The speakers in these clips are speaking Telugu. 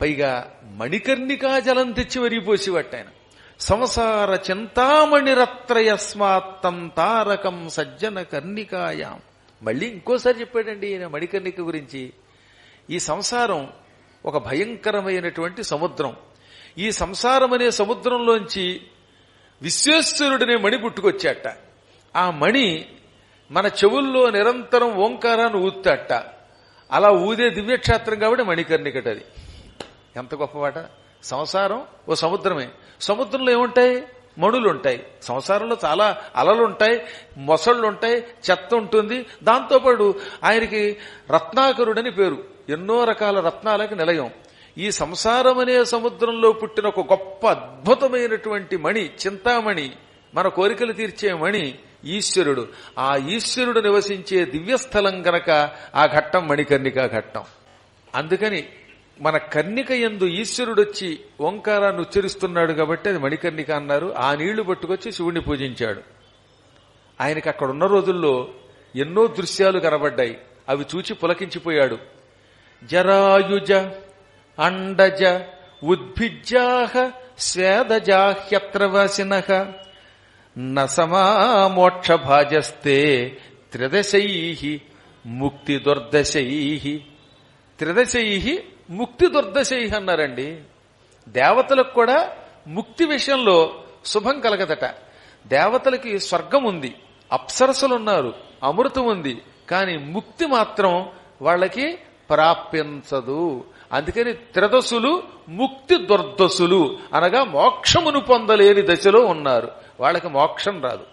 పైగా మణికర్ణికా జలం తెచ్చి వరిగిపోసేవాట ఆయన. సంసార చింతామణిరత్రయస్మాత్తం తారకం సజ్జన కర్ణికాయాం. మళ్ళీ ఇంకోసారి చెప్పాడండి ఈయన మణికర్ణిక గురించి. ఈ సంసారం ఒక భయంకరమైనటువంటి సముద్రం. ఈ సంసారం అనే సముద్రంలోంచి విశ్వేశ్వరుడనే మణి పుట్టుకొచ్చాట. ఆ మణి మన చెవుల్లో నిరంతరం ఓంకారాన్ని ఊతాట. అలా ఊదే దివ్యక్షేత్రం కాబట్టి మణికర్ణికటది. ఎంత గొప్పవాట. సంసారం ఓ సముద్రమే. సముద్రంలో ఏముంటాయి? మణులుంటాయి. సంసారంలో చాలా అలలుంటాయి, మొసళ్ళుంటాయి, చెత్త ఉంటుంది. దాంతోపాటు ఆయనకి రత్నాకరుడని పేరు. ఎన్నో రకాల రత్నాలకు నిలయం. ఈ సంసారం అనే సముద్రంలో పుట్టిన ఒక గొప్ప అద్భుతమైనటువంటి మణి, చింతామణి, మన కోరికలు తీర్చే మణి ఈశ్వరుడు. ఆ ఈశ్వరుడు నివసించే దివ్యస్థలం గనక ఆ ఘట్టం మణికర్ణికా ఘట్టం. అందుకని మన కర్ణిక యందు ఈశ్వరుడొచ్చి ఓంకారాన్ని ఉచ్చరిస్తున్నాడు కాబట్టి అది మణికర్ణిక అన్నారు. ఆ నీళ్లు పట్టుకొచ్చి శివుణ్ణి పూజించాడు. ఆయనకి అక్కడున్న రోజుల్లో ఎన్నో దృశ్యాలు కనబడ్డాయి. అవి చూచి పులకించిపోయాడు. జరాయుజ అండజ ఉద్భిజ్జాహ స్వేదజాహ్యత్రవసినః నసమామోక్ష భాజస్తే త్రిదశైః ముక్తి దుర్దశైః. త్రిదశైః ముక్తి దుర్దశైః అన్నారండి. దేవతలకు కూడా ముక్తి విషయంలో శుభం కలగదట. దేవతలకి స్వర్గం ఉంది, అప్సరసులున్నారు, అమృతం ఉంది, కానీ ముక్తి మాత్రం వాళ్ళకి ప్రాప్తించదు. అందుకని త్రిదశులు ముక్తి దుర్దశులు అనగా మోక్షమును పొందలేని దశలో ఉన్నారు. వాళ్ళకి మోక్షం రాదు.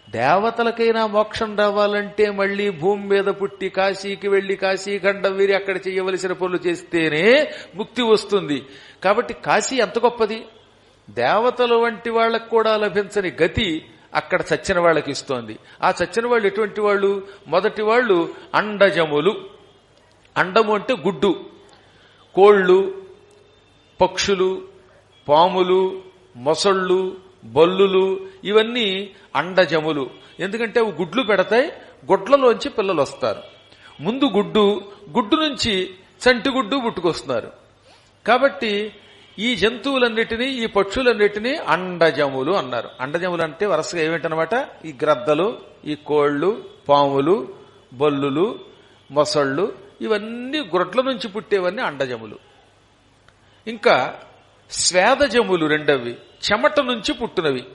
దేవతలకైనా మోక్షం రావాలంటే మళ్లీ భూమి మీద పుట్టి కాశీకి వెళ్లి కాశీఖండం వీరి అక్కడ చేయవలసిన పనులు చేస్తేనే ముక్తి వస్తుంది. కాబట్టి కాశీ ఎంత గొప్పది. దేవతల వంటి వాళ్లకు కూడా లభించని గతి అక్కడ చచ్చిన వాళ్ళకి ఇస్తోంది. ఆ చచ్చిన వాళ్ళు ఎటువంటి వాళ్ళు? మొదటి వాళ్ళు అండజములు. అండము అంటే గుడ్డు. కోళ్లు, పక్షులు, పాములు, మొసళ్ళు, బల్లులు ఇవన్నీ అండజములు. ఎందుకంటే అవి గుడ్లు పెడతాయి, గుడ్లలోంచి పిల్లలు వస్తారు. ముందు గుడ్డు నుంచి చంటిగుడ్డు పుట్టుకొస్తున్నారు. కాబట్టి ఈ జంతువులన్నిటినీ, ఈ పక్షులన్నిటినీ అండజములు అన్నారు. అండజములు అంటే వరుసగా ఏమిటనమాట? ఈ గ్రద్దలు, ఈ కోళ్లు, పాములు, బల్లులు, మొసళ్ళు ఇవన్నీ గుడ్ల నుంచి పుట్టేవన్నీ అండజములు. ఇంకా స్వేదజములు రెండవి చెమట నుంచి పుట్టినవి.